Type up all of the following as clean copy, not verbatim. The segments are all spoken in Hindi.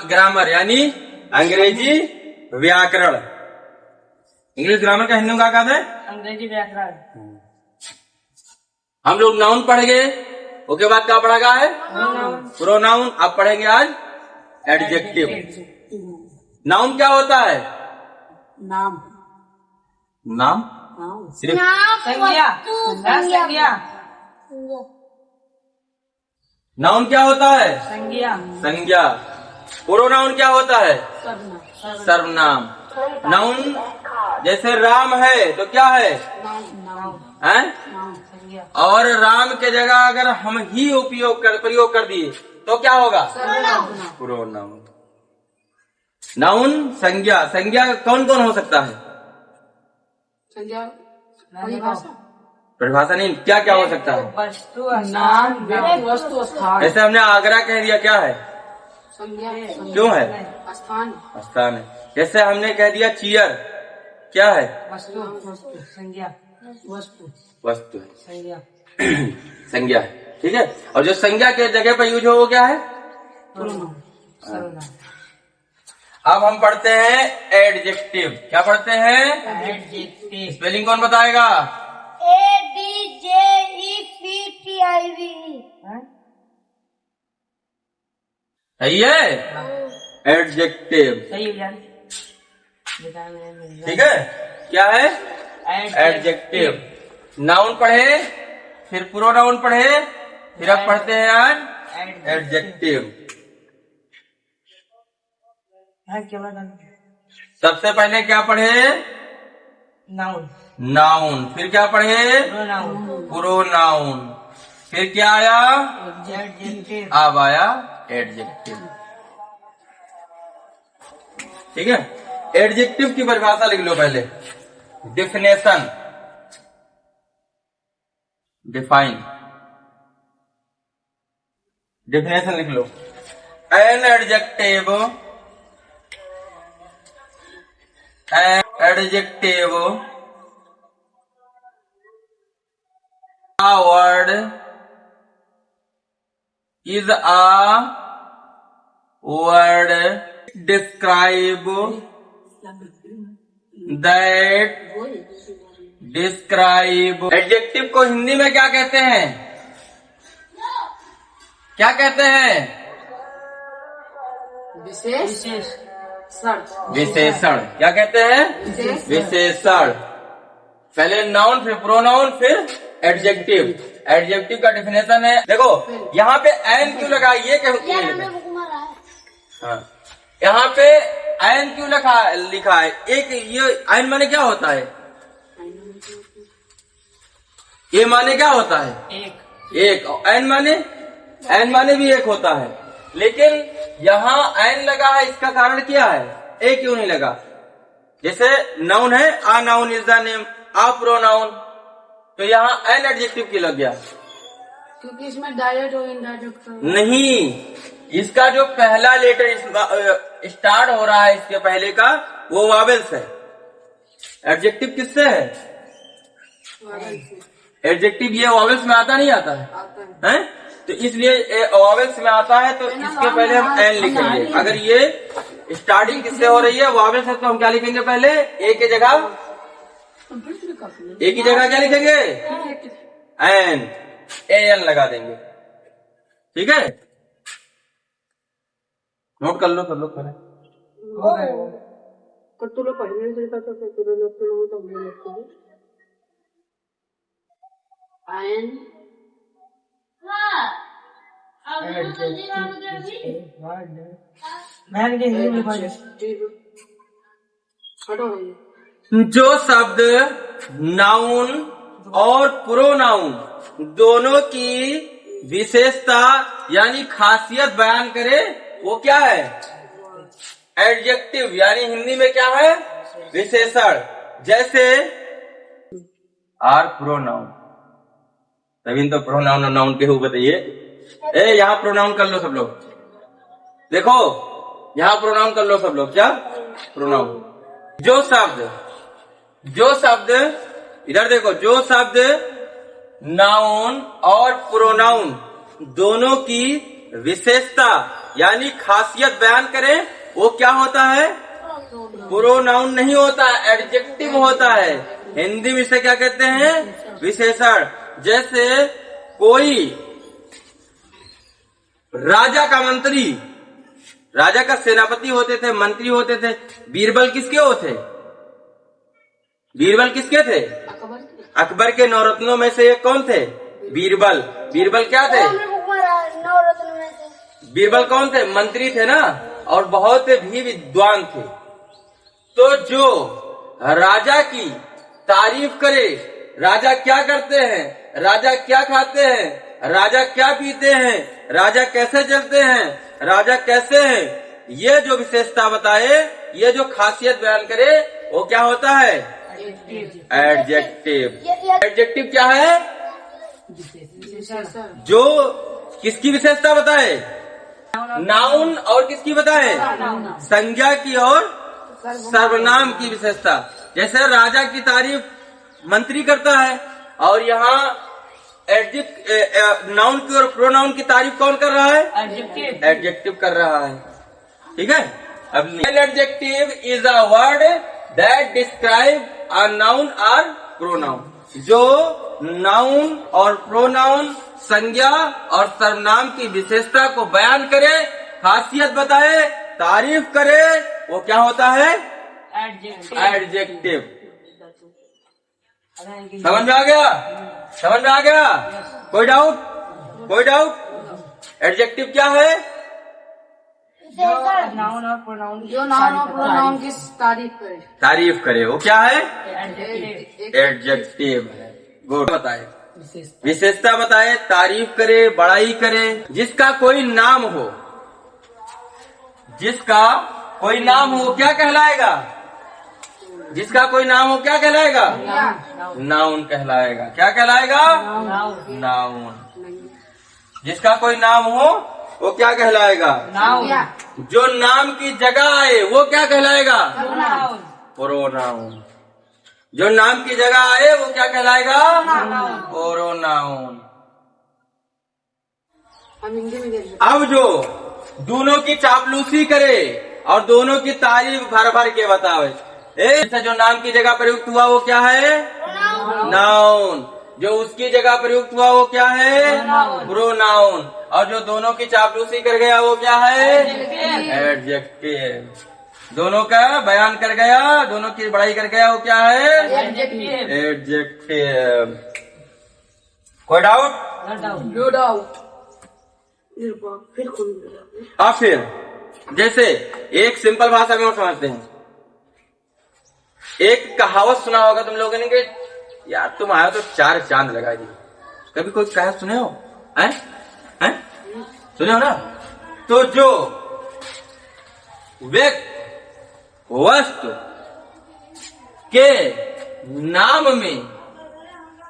ग्रामर यानी अंग्रेजी व्याकरण। इंग्लिश ग्रामर का हिंदी में क्या कहते हैं? अंग्रेजी व्याकरण। हम लोग नाउन पढ़ेंगे, उसके बाद क्या पढ़ा गया है? प्रोनाउन। अब पढ़ेंगे आज एडजेक्टिव। नाउन क्या होता है? नाम। नाम सिर्फ संज्ञा। संज्ञा। नाउन क्या होता है? संज्ञा। संज्ञा। प्रोनाउन क्या होता है? सर्वनाम। सर्वनाम। नाउन जैसे राम है तो क्या है? नाम। हैं? नाम। संज्ञा। और राम के जगह अगर हम ही प्रयोग कर दिए तो क्या होगा? प्रोनाउन। नाउन संज्ञा। संज्ञा कौन कौन हो सकता है? संज्ञा परिभाषा नहीं, क्या क्या हो सकता है? वस्तु, नाम, व्यक्ति, वस्तु, स्थान। जैसे हमने आगरा कह दिया, क्या है? संज्ञा। क्यों है? स्थान। स्थान है। जैसे हमने कह दिया चीयर, क्या है? वस्तु। वस्तु। संज्ञा। वस्तु। वस्तु है। संज्ञा। संज्ञा है। ठीक है। और जो संज्ञा के जगह पर यूज हो वो क्या है? प्रोनाउन। सर्वनाम। अब हम पढ़ते हैं एडजेक्टिव। क्या पढ़ते हैं? एडजेक्टिव। स्पेलिंग कौन बताएगा? ADJEPTIV। सही है। एडजेक्टिव। सही है यार। ठीक है। क्या है? एडजेक्टिव। नाउन पढ़े, फिर प्रोनाउन पढ़े, फिर अब पढ़ते हैं आज एडजेक्टिव। सबसे पहले क्या पढ़े? नाउन। नाउन। फिर क्या पढ़े? प्रोनाउन। प्रोनाउन। फिर क्या आया? एडजेक्टिव। अब आया एडजेक्टिव। ठीक है। एडजेक्टिव की परिभाषा लिख लो पहले। Definition, define. डिफिनेशन लिख लो। An adjective, adjective a word is a word describe that describe। Adjective को हिंदी में क्या कहते हैं? क्या कहते हैं? विशेष। विशेषण। क्या कहते हैं? विशेषण। पहले नाउन, फिर प्रोनाउन, फिर एडजेक्टिव। एडजेक्टिव का डिफिनेशन है, देखो यहाँ पे एन क्यों लगा? ये क्यों लिखा? हाँ, यहाँ पे एन क्यों लिखा है? एक ये एन माने क्या होता है? ये माने क्या होता है? एक। और एन माने भी एक होता है। लेकिन यहाँ एन लगा है, इसका कारण क्या है? ए क्यों नहीं लगा? जैसे नाउन है, a noun is the name, a pronoun, तो यहाँ एन एडजेक्टिव क्यों लग गया? क्योंकि इसमें डायरेक्ट और इनडायरेक्ट नहीं, इसका जो पहला लेटर स्टार्ट हो रहा है इसके पहले का, वो वावेल्स है। एडजेक्टिव किससे है? एडजेक्टिव ये वावेल्स में आता नहीं आता है? तो इसलिए वावेल्स में आता है, तो इसके पहले हम एन लिखेंगे। अगर ये स्टार्टिंग किससे हो रही है? वावेल्स है, तो हम क्या लिखेंगे पहले? ए की जगह, ए की जगह क्या लिखेंगे? एन। एन लगा देंगे। ठीक है। नोट कर लो सब लोग। जो शब्द नाउन और प्रोनाउन दोनों की विशेषता यानी खासियत बयान करे, वो क्या है? एडजेक्टिव। यानी हिंदी में क्या है? विशेषण। जैसे आर प्रोनाउन, तभी तो प्रोनाउन और नाउन के हो बताइए। यहाँ प्रोनाउन कर लो सब लोग। देखो यहाँ प्रोनाउन कर लो सब लोग। क्या प्रोनाउन? जो शब्द इधर देखो, जो शब्द नाउन और प्रोनाउन दोनों की विशेषता यानी खासियत बयान करे, वो क्या होता है? प्रोनाउन नहीं होता है, एडजेक्टिव होता है। हिंदी में इसे क्या कहते हैं? विशेषण। जैसे कोई राजा का मंत्री, राजा का सेनापति होते थे, मंत्री होते थे। बीरबल किसके होते? बीरबल किसके थे? अकबर के नवरत्नों में से एक कौन थे? बीरबल। बीरबल क्या थे? नवरत्न में से बीरबल कौन थे? मंत्री थे ना, और बहुत भी विद्वान थे। तो जो राजा की तारीफ करे, राजा क्या करते हैं, राजा क्या खाते हैं, राजा क्या पीते हैं, राजा कैसे चलते हैं, राजा कैसे हैं, ये जो विशेषता बताए, ये जो खासियत बयान करे, वो क्या होता है? एडजेक्टिव। एडजेक्टिव क्या है? जो किसकी विशेषता बताए? नाउन और किसकी बताए? संज्ञा की और सर्वनाम की विशेषता। जैसे राजा की तारीफ मंत्री करता है, और यहाँ नाउन की और प्रोनाउन की तारीफ कौन कर रहा है? एडजेक्टिव कर रहा है। ठीक है। अब adjective is a word that describe a noun और प्रोनाउन, जो नाउन और प्रोनाउन, संज्ञा और सर्वनाम की विशेषता को बयान करे, खासियत बताए, तारीफ करे, वो क्या होता है? एडजेक्टिव। समझ में आ गया? समझ में आ गया? कोई डाउट? कोई डाउट? एडजेक्टिव क्या है? नाउन और प्रोनाउन, जो नाउन और प्रोनाउन की तारीफ करे। तारीफ करे, वो क्या है? एडजेक्टिव। गुड। बताए, विशेषता बताए, तारीफ करे, बड़ाई करे। जिसका कोई नाम हो, जिसका कोई नाम हो, क्या कहलाएगा? जिसका कोई नाम हो क्या कहलाएगा? नाउन कहलाएगा। क्या कहलाएगा? नाउन। जिसका कोई नाम हो वो क्या कहलाएगा? जो नाम की जगह आए वो क्या कहलाएगा? प्रोनाउन। जो नाम की जगह आए वो क्या कहलाएगा? प्रोनाउन। अब जो दोनों की चापलूसी करे और दोनों की तारीफ भर भर के बतावे, जैसे जो नाम की जगह प्रयुक्त हुआ वो क्या है? नाउन। जो उसकी जगह प्रयुक्त हुआ वो क्या है? प्रोनाउन। और जो दोनों की चापलूसी कर गया वो क्या है? एडजेक्टिव। दोनों का बयान कर गया, दोनों की बड़ाई कर गया, वो क्या है? एडजेक्टिव। कोई डाउट? No doubt. और फिर जैसे एक सिंपल भाषा में और समझते हैं। एक कहावत सुना होगा तुम लोगों ने कि यार तुम आयो तो 4 चांद लगा दिए। कभी कोई कहावत सुने हो? हैं? सुने हो ना? तो जो व्यक्ति वस्तु के नाम में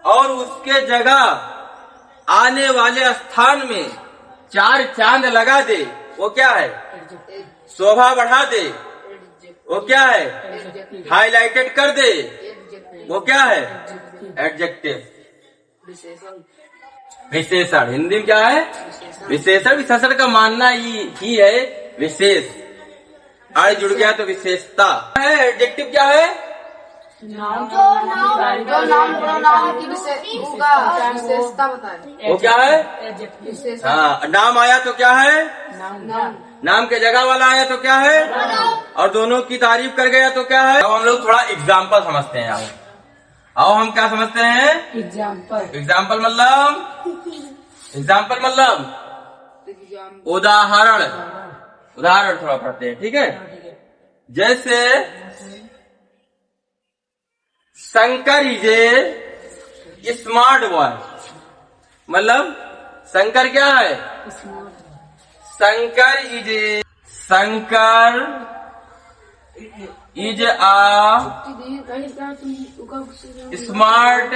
और उसके जगह आने वाले स्थान में 4 चांद लगा दे, वो क्या है? शोभा बढ़ा दे, वो क्या है? हाईलाइटेड कर दे, वो क्या है? एडजेक्टिव। विशेषण। हिंदी में क्या है? विशेषण। विशेषण का मानना ही है विशेष। आड़ जुड़ गया तो विशेषता है। एडजेक्टिव क्या है? जो नाम प्रोनाउन की विशेषता बताए, वो क्या है? हाँ, नाम आया तो क्या है? नाम के जगह वाला आया तो क्या है? और दोनों की तारीफ कर गया तो क्या है? अब हम लोग थोड़ा एग्जाम्पल समझते हैं। आओ हम क्या समझते हैं? एग्जाम्पल मतलब उदाहरण। उदाहरण थोड़ा पढ़ते हैं, ठीक है? जैसे Shankar is a smart boy. मतलब शंकर क्या है? Shankar is uh smart